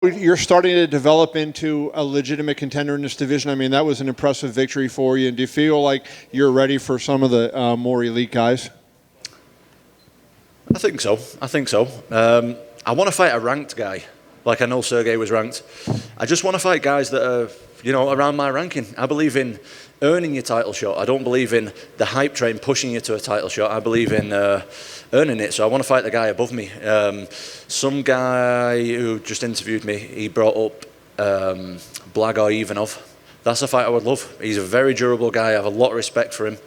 You're starting to develop into a legitimate contender in this division. I mean, that was an impressive victory for you. And do you feel like you're ready for some of the more elite guys? I think so. I want to fight a ranked guy, like I know Sergey was ranked. I just want to fight guys that are, around my ranking. I believe in earning your title shot. I don't believe in the hype train pushing you to a title shot. I believe in earning it. So I want to fight the guy above me. Some guy who just interviewed me, he brought up Blagoj Ivanov. That's a fight I would love. He's a very durable guy. I have a lot of respect for him.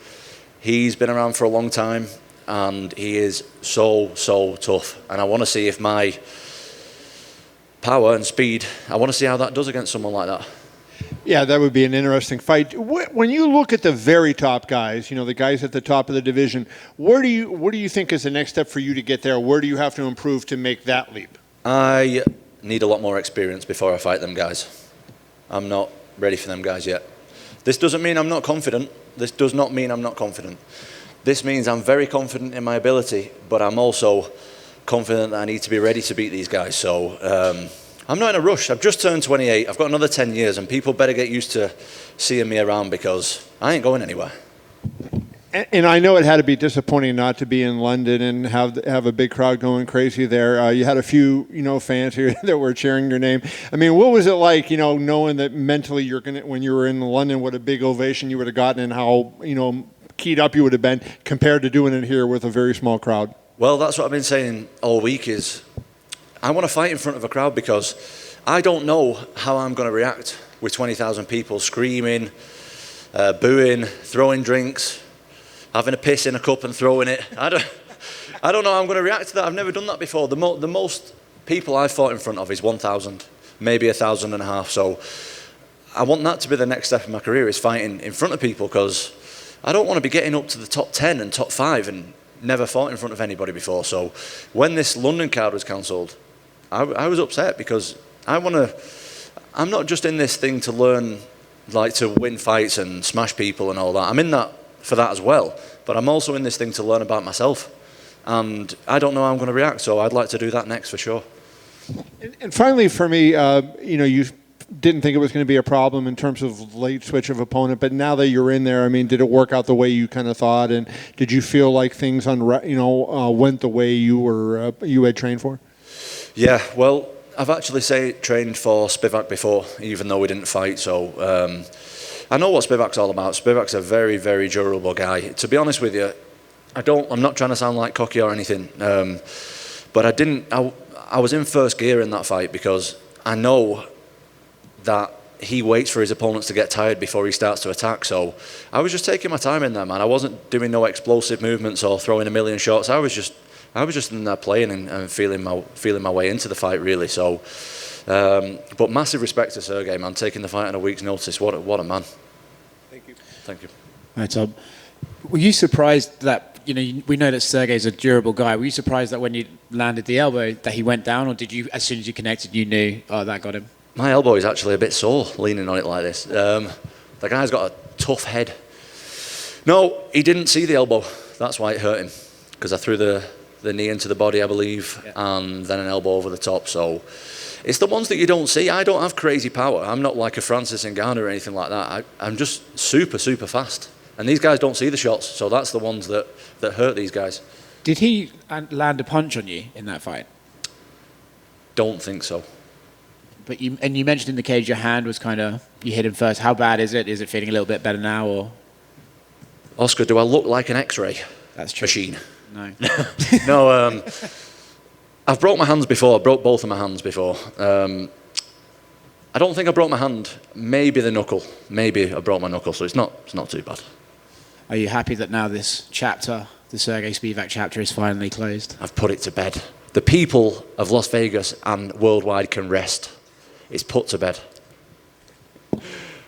He's been around for a long time, and he is so tough. And I want to see if my power and speed, I want to see how that does against someone like that. Yeah, that would be an interesting fight. When you look at the very top guys, the guys at the top of the division, what do you think is the next step for you to get there? Where do you have to improve to make that leap? I need a lot more experience before I fight them guys. I'm not ready for them guys yet. This doesn't mean I'm not confident. This does not mean I'm not confident. This means I'm very confident in my ability, but I'm also confident that I need to be ready to beat these guys. So I'm not in a rush. I've just turned 28. I've got another 10 years, and people better get used to seeing me around because I ain't going anywhere. And I know it had to be disappointing not to be in London and have a big crowd going crazy there. You had a few, fans here that were cheering your name. I mean, what was it like, knowing that mentally when you were in London, what a big ovation you would have gotten and how, keyed up you would have been compared to doing it here with a very small crowd? Well, that's what I've been saying all week is I want to fight in front of a crowd because I don't know how I'm going to react with 20,000 people screaming, booing, throwing drinks, having a piss in a cup and throwing it. I don't know how I'm going to react to that. I've never done that before. The most people I've fought in front of is 1,000, maybe 1,500. So I want that to be the next step in my career is fighting in front of people because I don't want to be getting up to the top 10 and top 5 and never fought in front of anybody before. So when this London card was cancelled, I was upset because I'm not just in this thing to learn, like to win fights and smash people and all that. I'm in that for that as well, but I'm also in this thing to learn about myself. And I don't know how I'm going to react, so I'd like to do that next for sure. And finally, for me, you didn't think it was going to be a problem in terms of late switch of opponent, but now that you're in there, I mean, did it work out the way you kind of thought, and did you feel like things went the way you had trained for? Yeah, well, I've actually trained for Spivak before, even though we didn't fight, so I know what Spivak's all about. Spivak's a very, very durable guy. To be honest with you, I'm not trying to sound like cocky or anything, but I was in first gear in that fight because I know that he waits for his opponents to get tired before he starts to attack. So I was just taking my time in there, man. I wasn't doing no explosive movements or throwing a million shots. I was just in there playing and feeling my way into the fight, really. So, but massive respect to Sergey, man, taking the fight on a week's notice. What a man. Thank you. Thank you. Hi, Tom. Were you surprised that, we know that Sergey's a durable guy. Were you surprised that when you landed the elbow that he went down, or did you, as soon as you connected, you knew, oh, that got him? My elbow is actually a bit sore leaning on it like this. The guy's got a tough head. No, he didn't see the elbow. That's why it hurt him, because I threw the knee into the body, I believe, and then an elbow over the top. So it's the ones that you don't see. I don't have crazy power. I'm not like a Francis Ngannou or anything like that. I'm just super fast. And these guys don't see the shots, so that's the ones that hurt these guys. Did he land a punch on you in that fight? Don't think so. But you mentioned in the cage your hand was you hit him first. How bad is it? Is it feeling a little bit better now, or? Oscar, do I look like an X-ray machine? No. No, I've broke my hands before. I broke both of my hands before. I don't think I broke my hand. Maybe the knuckle. Maybe I broke my knuckle, so it's not too bad. Are you happy that now this chapter, the Sergey Spivak chapter, is finally closed? I've put it to bed. The people of Las Vegas and worldwide can rest. It's put to bed.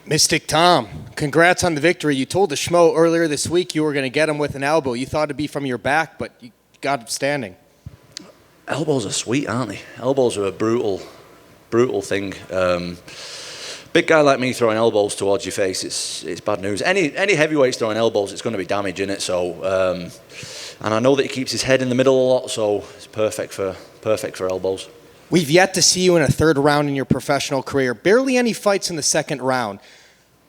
Mystic Tom, congrats on the victory. You told the Schmo earlier this week you were going to get him with an elbow. You thought it'd be from your back, but you got him standing. Elbows are sweet, aren't they? Elbows are a brutal thing. Big guy like me throwing elbows towards your face, it's bad news. Any heavyweights throwing elbows, it's going to be damage in it. So, and I know that he keeps his head in the middle a lot, so it's perfect for elbows. We've yet to see you in a third round in your professional career. Barely any fights in the second round.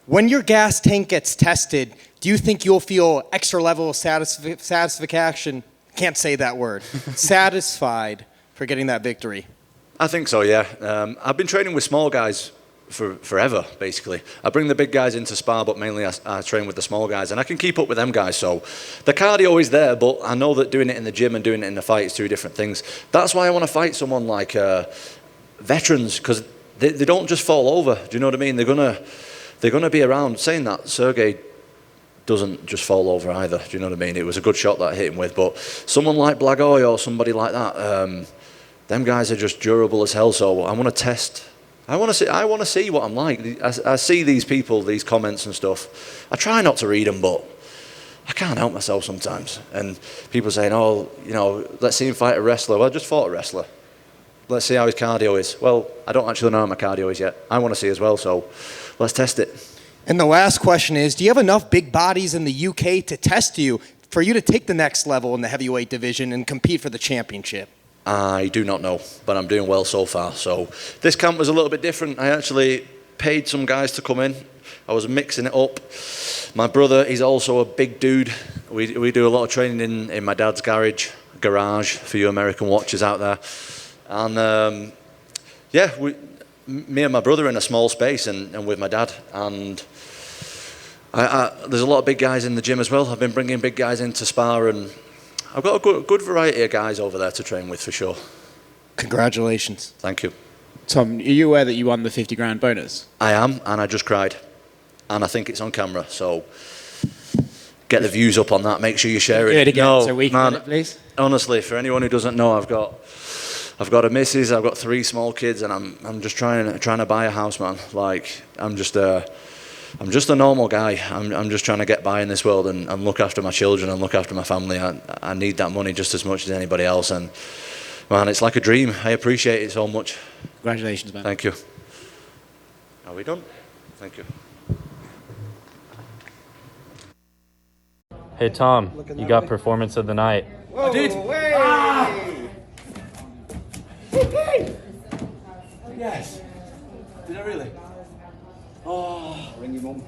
When your gas tank gets tested, do you think you'll feel extra level of satisfaction? Can't say that word. Satisfied for getting that victory? I think so, yeah. I've been training with small guys for forever, basically. I bring the big guys into spar, but mainly I train with the small guys, and I can keep up with them guys. So the cardio is there, but I know that doing it in the gym and doing it in the fight is two different things. That's why I want to fight someone like veterans, because they don't just fall over. Do you know what I mean? They're gonna be around. Saying that, Sergey doesn't just fall over either. Do you know what I mean? It was a good shot that I hit him with, but someone like Blagoy or somebody like that, them guys are just durable as hell. So I want to test. I want to see what I'm like. I see these people, these comments and stuff. I try not to read them, but I can't help myself sometimes. And people saying, "Oh, you know, let's see him fight a wrestler." Well, I just fought a wrestler. Let's see how his cardio is. Well, I don't actually know how my cardio is yet. I want to see as well, so let's test it. And the last question is, do you have enough big bodies in the UK to test you for you to take the next level in the heavyweight division and compete for the championship? I do not know, but I'm doing well so far. So this camp was a little bit different. I actually paid some guys to come in. I was mixing it up. My brother, he's also a big dude. We do a lot of training in my dad's garage for you American watchers out there. And yeah, me and my brother are in a small space and with my dad. And there's a lot of big guys in the gym as well. I've been bringing big guys in to spar, and I've got a good variety of guys over there to train with for sure. Congratulations. Thank you. Tom, are you aware that you won the 50 grand bonus? I am, and I just cried. And I think it's on camera, so get the views up on that. Make sure you share it. Do it again no, so we can man, get it, please. Honestly, for anyone who doesn't know, I've got a missus, I've got 3 small kids, and I'm just trying to buy a house, man. Like I'm just a normal guy. I'm just trying to get by in this world and look after my children and look after my family. I need that money just as much as anybody else, and man, it's like a dream. I appreciate it so much. Congratulations, man. Thank you. Are we done? Thank you. Hey Tom, you got performance of the night. I did. Yes. Did I really? Oh, ring your mum.